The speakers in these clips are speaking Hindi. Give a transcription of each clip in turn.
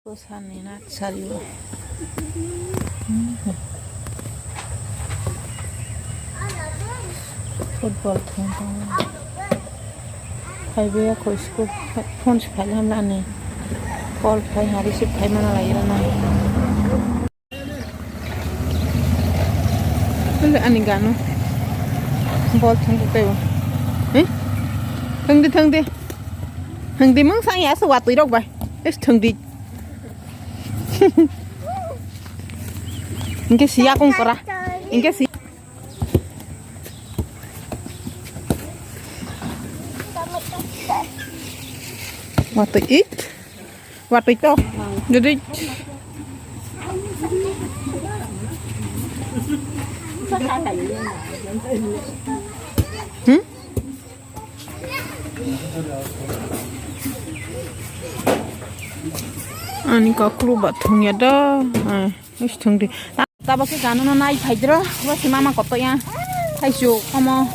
산이 나차리고 फुटबॉल खेलता हूँ भाई भैया को इसको फोन से खाली हम लाने कॉल खाई हारी से खाई मना लगी रहना ले अनि गानो बॉल थंगते वो हैं थंगते मंग सांग यार सवात तुई रख बाय इस थंगती इनके सिया कौन करा इनके Siya waktu itu jadi ani kau keluar thungnya dah is thung di tapi si kanan naik hajar wah si mama kotonya haju kamu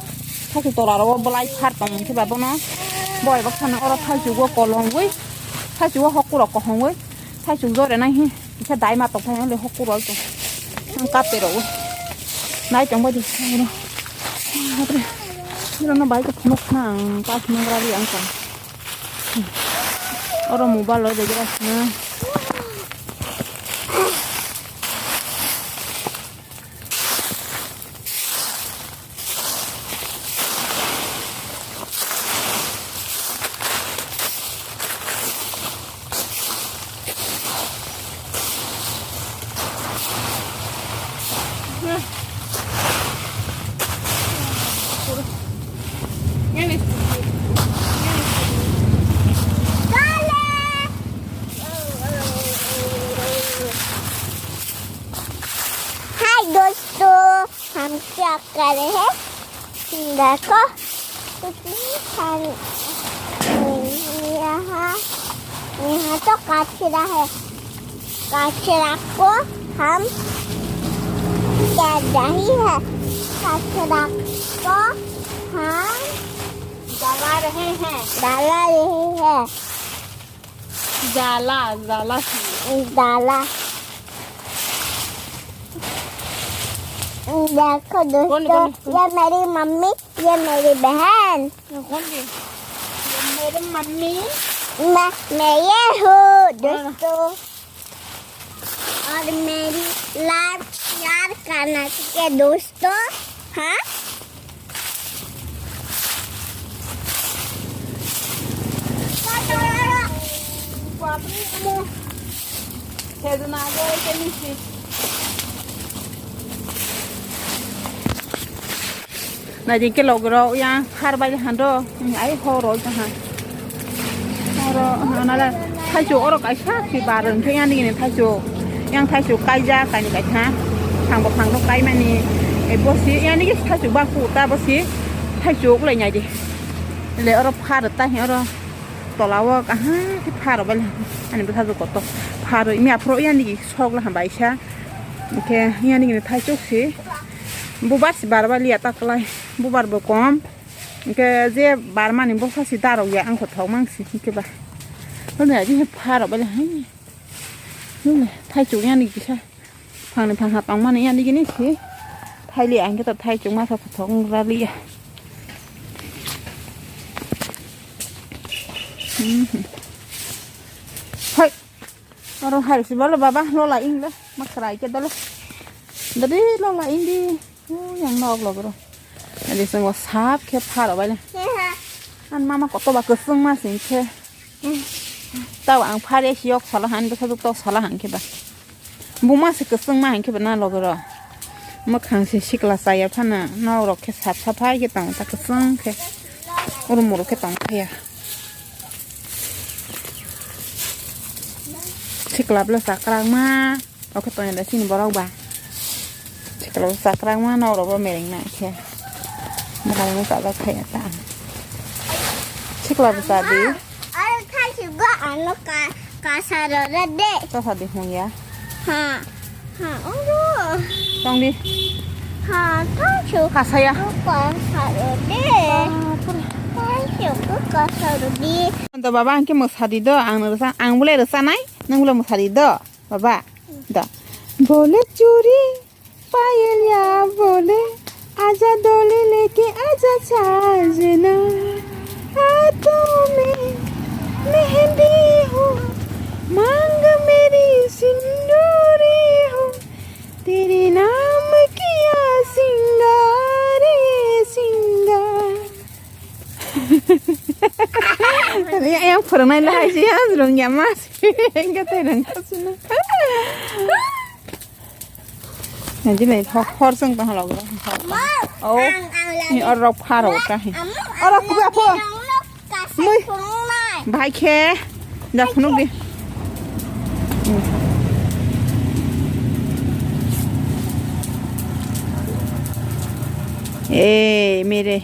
haju toraro belai hartong si babu no boy bác thằng nó thay chú qua colong với thay chú qua học cụ có hông với thay chú rồi này hi cái đáy mà tập thay nó học cụ rồi tụi cắt để rồi này trong bao nhiêu nó bay cái nóc hàng pas nó ra đi ăn còn orang mobile rồi để ra nè दोस्तों हम क्या कर रहे हैं देखो यहाँ तो कचरा है कचरा को हम क्या रही है कचरा को हम डाला रहे हैं जाला देखो दोस्तों ये मेरी मम्मी ये मेरी बहन ये मेरी मम्मी मैं ये हूँ दोस्तों और मेरी लाइफ शेयर करना चाहिए दोस्तों हाँ này thì cái lồng rồi nha hai bay hàng đô ấy hồ rồi chẳng hạn nó là thay chỗ rồi cái khác thì bà đừng thấy anh đi này thay chỗ cây ra cái này cái khác hàng bọc hàng nó cây mà nè cái bó xí anh đi cái thay chỗ ba cụ ta bó xí thay chỗ cái này nhảy đi để ở đó pha được tay ở đó tỏ lão cả cái pha rồi bên anh bị thay chỗ cột pha rồi mẹ pro anh đi sọc là hàng bài xa ok anh đi này thay chỗ xí bubar si barba lihat tak lai bubar bekom ke je barma ni bosa si daro ya ang khot thong mang si ke ba nó này đi pha rồi bây giờ nó này thay chủ nhà đi cái phẳng này phẳng hạt bóng mà này đi cái này xí thay liền anh cái tập thay chúng ma thật thong ra đi thôi rồi hai si bảo là bà lo lại in đó mắc lại cái đó đó đi lo lại in đi yang nog lo bro ada semua sap ke par apa ni an mama kok to ba keseng mas ni ke tahu ang pare siok salahan betul betul salahan ke ba buma se keseng mah ke bana lo bro makan se sikla saya pana no ro ke sap sap hai ke tang ta keseng ke uru muru ke tang ke ya sikla bla sakrang ma oke to ada sini borok ba kalau sakrang mana orang bermain nak ke, mereka tak ada kayak tak. Ciklah besar di. Ada kan juga anak kasar ada. Kasar di hong ya. Ha, oh. Tong di. Ha, kan juga. Kasar ya. Kasar ada. Kan juga kasar di. Untuk bapa angke mus hadi do, ang boleh rasa naik. Nang ulang musari do, baba, do. Boleh curi पायल या बोले आजा डोली लेके आजा साजना हाथों में मेहंदी हो मांग मेरी सिंदूरी हो तेरे नाम किया सिंगार ये सिंगार yang pernah lah sih ya belum nyamas enggak terang kasih Nanti mày hot sưng tao lẩu rồi. Ô, ni ở pha rồi ta. Ở cũng biết không? Mui, bài khe, đặt nút đi. ए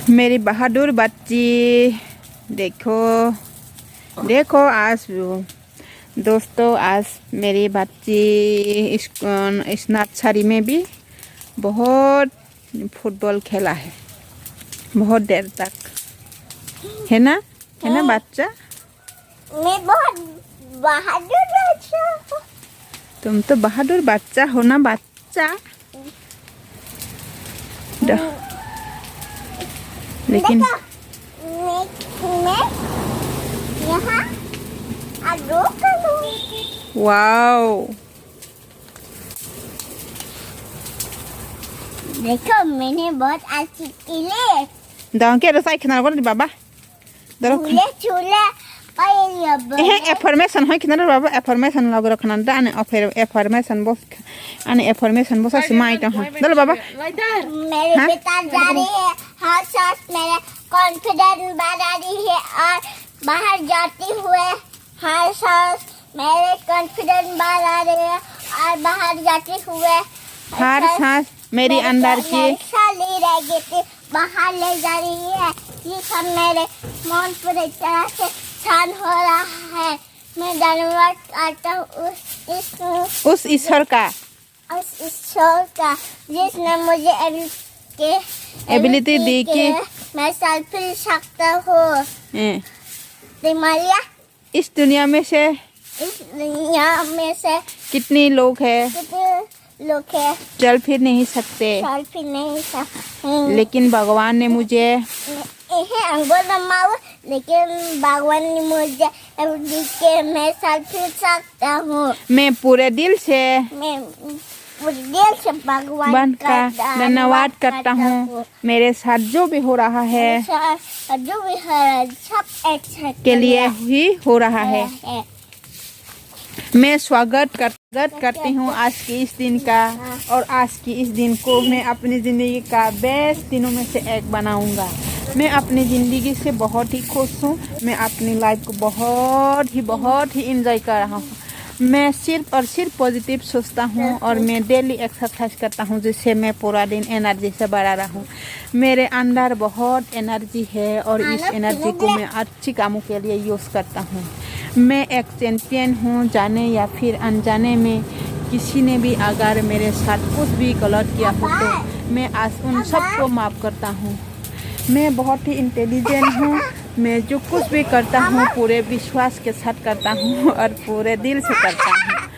मेरी बहादुर बच्ची देखो आज दोस्तों आज मेरी बच्ची इस नर्सरी में भी बहुत फुटबॉल खेला है बहुत देर तक है ना बच्चा मैं बहुत बहादुर बच्चा तुम तो बहादुर बच्चा हो ना बच्चा लेकिन मैं यहाँ वाओ देखो मैंने बहुत अच्छी किले दांग के रसाई खना कर दी बाबा चूल्हे एफर्मेशन है कितना बाबा एफर्मेशन लग रखना दाने एफर्मेशन बस सिमाई तो है दल बाबा मेरे बेटा जा रही है हर सांस मेरे कॉन्फिडेंस बढ़ा रही है और बाहर जाती हुए हर सांस मेरे कॉन्फिडेंस बढ़ा रही है और बाहर जाते हुए हर सांस मेरी अंदर की ले रहेगी थी बाहर ले जा रही है ये सब मेरे मन पूरी तरह से शांत हो रहा है मैं धन्यवाद करता हूँ उस ईश्वर का जिसने मुझे एबिलिटी दी कि मैं सेल्फी ले सकता हूँ इस दुनिया में से कितने लोग हैं चल फिर नहीं सकते लेकिन भगवान ने मुझे लेकिन भगवान ने मुझे मैं सेल्फी सकता हूँ मैं पूरे दिल से भगवान का धन्यवाद करता हूँ मेरे साथ जो भी हो रहा है सब के लिए ही हो रहा है मैं स्वागत करती हूँ आज के इस दिन का और आज की इस दिन को मैं अपनी ज़िंदगी का बेस्ट दिनों में से एक बनाऊंगा मैं अपनी ज़िंदगी से बहुत ही खुश हूँ मैं अपनी लाइफ को बहुत ही इंजॉय कर रहा हूँ मैं सिर्फ और सिर्फ पॉजिटिव सोचता हूँ और मैं डेली एक्सरसाइज करता हूँ जिससे मैं पूरा दिन एनर्जी से भरा रहूँ मेरे अंदर बहुत एनर्जी है और इस एनर्जी को मैं अच्छी कामों के लिए यूज़ करता हूँ मैं एक चैंपियन हूँ जाने या फिर अनजाने में किसी ने भी अगर मेरे साथ कुछ भी गलत किया हो तो मैं आज उन सबको माफ़ करता हूँ मैं बहुत ही इंटेलिजेंट हूँ मैं जो कुछ भी करता हूँ पूरे विश्वास के साथ करता हूँ और पूरे दिल से करता हूँ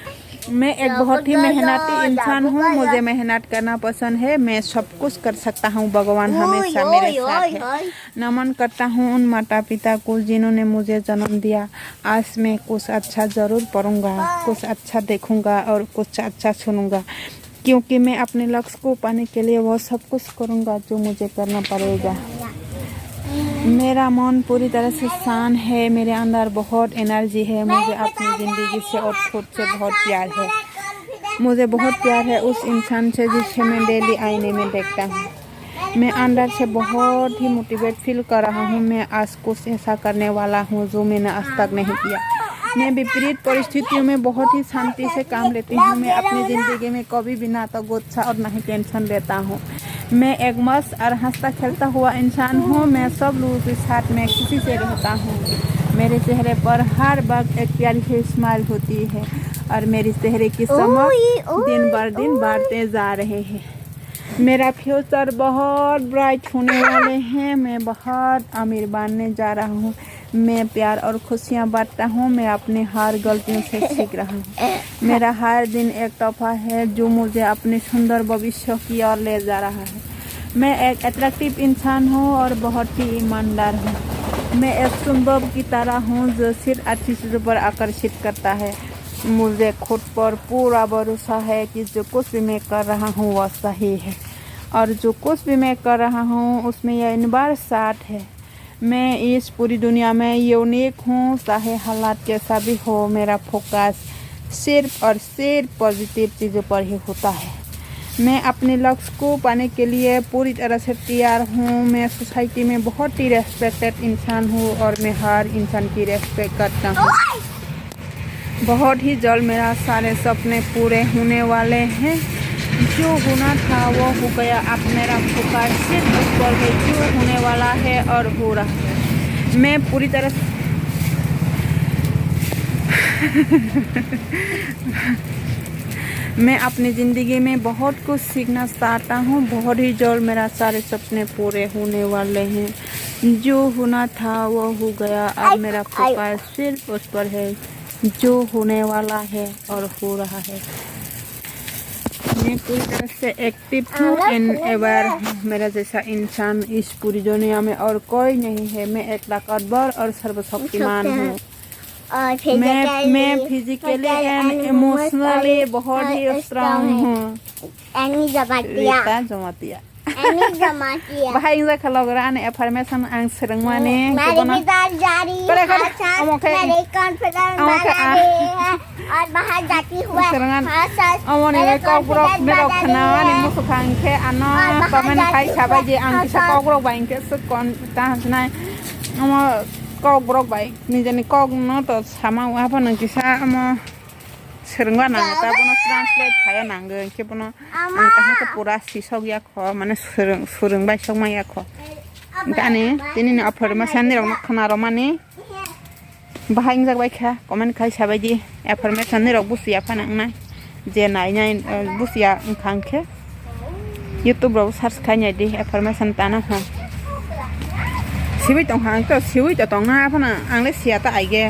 मैं एक बहुत ही मेहनती इंसान हूँ मुझे मेहनत करना पसंद है मैं सब कुछ कर सकता हूँ भगवान हमेशा मेरे साथ है नमन करता हूँ उन माता पिता को जिन्होंने मुझे जन्म दिया आज मैं कुछ अच्छा ज़रूर पढ़ूंगा कुछ अच्छा देखूंगा और कुछ अच्छा सुनूंगा क्योंकि मैं अपने लक्ष्य को पाने के लिए वो सब कुछ करूंगा जो मुझे करना पड़ेगा मेरा मन पूरी तरह से शांत है मेरे अंदर बहुत एनर्जी है मुझे अपनी ज़िंदगी से और खुद से बहुत प्यार है मुझे बहुत प्यार है उस इंसान से जिसे मैं डेली आईने में देखता हूँ मैं अंदर से बहुत ही मोटिवेट फील कर रहा हूँ मैं आज कुछ ऐसा करने वाला हूँ जो मैंने आज तक नहीं किया मैं विपरीत परिस्थितियों में बहुत ही शांति से काम लेती हूँ मैं अपनी ज़िंदगी में कभी भी ना तो गुस्सा और ना ही टेंशन लेता हूँ मैं एक मस्त और हंसता खेलता हुआ इंसान हूँ मैं सब लोगों के साथ में खुशी से रहता हूँ मेरे चेहरे पर हर वक्त एक प्यारी सी स्माइल होती है और मेरे चेहरे की चमक दिन बर दिन बढ़ते जा रहे हैं मेरा फ्यूचर बहुत ब्राइट होने वाले हैं। मैं बहुत अमीर बनने जा रहा हूँ। मैं प्यार और खुशियाँ बांटता हूँ। मैं अपनी हर गलतियों से सीख रहा हूँ। मेरा हर दिन एक तोहफा है जो मुझे अपने सुंदर भविष्य की ओर ले जा रहा है। मैं एक अट्रैक्टिव इंसान हूँ और बहुत ही ईमानदार हूँ। मैं एक सुंदर की तरह हूँ जो सिर्फ अच्छी चीज़ों पर आकर्षित करता है। मुझे खुद पर पूरा भरोसा है कि जो कुछ भी मैं कर रहा हूँ वह सही है और जो कुछ भी मैं कर रहा हूँ उसमें यह यूनिवर्स साथ है। मैं इस पूरी दुनिया में यूनिक हूँ, चाहे हालात कैसा भी हो। मेरा फोकस सिर्फ और सिर्फ पॉजिटिव चीज़ों पर ही होता है। मैं अपने लक्ष्य को पाने के लिए पूरी तरह से तैयार हूँ। मैं सोसाइटी में बहुत ही रेस्पेक्टेड इंसान हूँ और मैं हर इंसान की रेस्पेक्ट करता हूँ। बहुत ही जल्द मेरा सारे सपने पूरे होने वाले हैं। जो होना था वो हो गया। अब मेरा फोकस सिर्फ उस पर है जो होने वाला है और हो रहा है। मैं पूरी तरह मैं अपनी ज़िंदगी में बहुत कुछ सीखना चाहता हूँ। बहुत ही जल्द मेरा सारे सपने पूरे होने वाले हैं। जो होना था वो हो गया। अब मेरा फोकस सिर्फ उस पर है जो होने वाला है और हो रहा है। मैं पूरी तरह से एक्टिव हूँ एंड अवेयर हूँ। मेरा जैसा इंसान इस पूरी दुनिया में और कोई नहीं है। मैं एक ताकतवर और सर्वशक्तिमान हूँ। मैं फिजिकली एंड इमोशनली बहुत ही स्ट्रांग हूँ। रीता जमातिया बाहाय इंजा खलगरान एफर्मेशन आं सोलोंमाने मेरे पिताजी जारी मेरे कॉन्फिडेंस बढ़ाते हैं और बाहर जाती हुए मेरे कॉकरोच मेरे खनाने मुसुखान के अनो कमेंट खाई छापा जे आं किसा कॉकरोच बाइंग के सुख कॉन्फिडेंस ना कॉकरोच बाइंग निजेनि कॉक न तो सामा वहाँ पर न किसा सोलोंबा नांगो ताबनो ट्रांसलेट खाया नांगो के बनो आं कहाँ के पूरा सिसग या ख माने सोलोंबाय समा या ख गाने दिनै अफर्मेशन नि रंग खना र माने बाहाय जाबाय खा कमेंट खाय साबायदि अफर्मेशन नि रंग बुसिया फानांना जे नाय बुसिया खांखे यूट्यूब रो सर्च खाय दि अफर्मेशन ताना ह सिबै तंग हां तो सिबै तो तंग ना फाना आंले सिया ता आइगे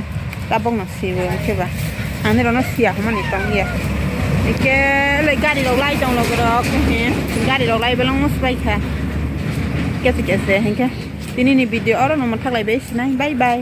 ता बंग सिबो केबा आंने रोना सिया हमन इतंग या इके ले गाड़ी लो लाई तंग लो गरो के गाड़ी लो लाई बेलं मुसबाय खा कैसे हेंके दिनैनि भिडिअ आरो नमन थागलायबाय सिनाय बाय बाय।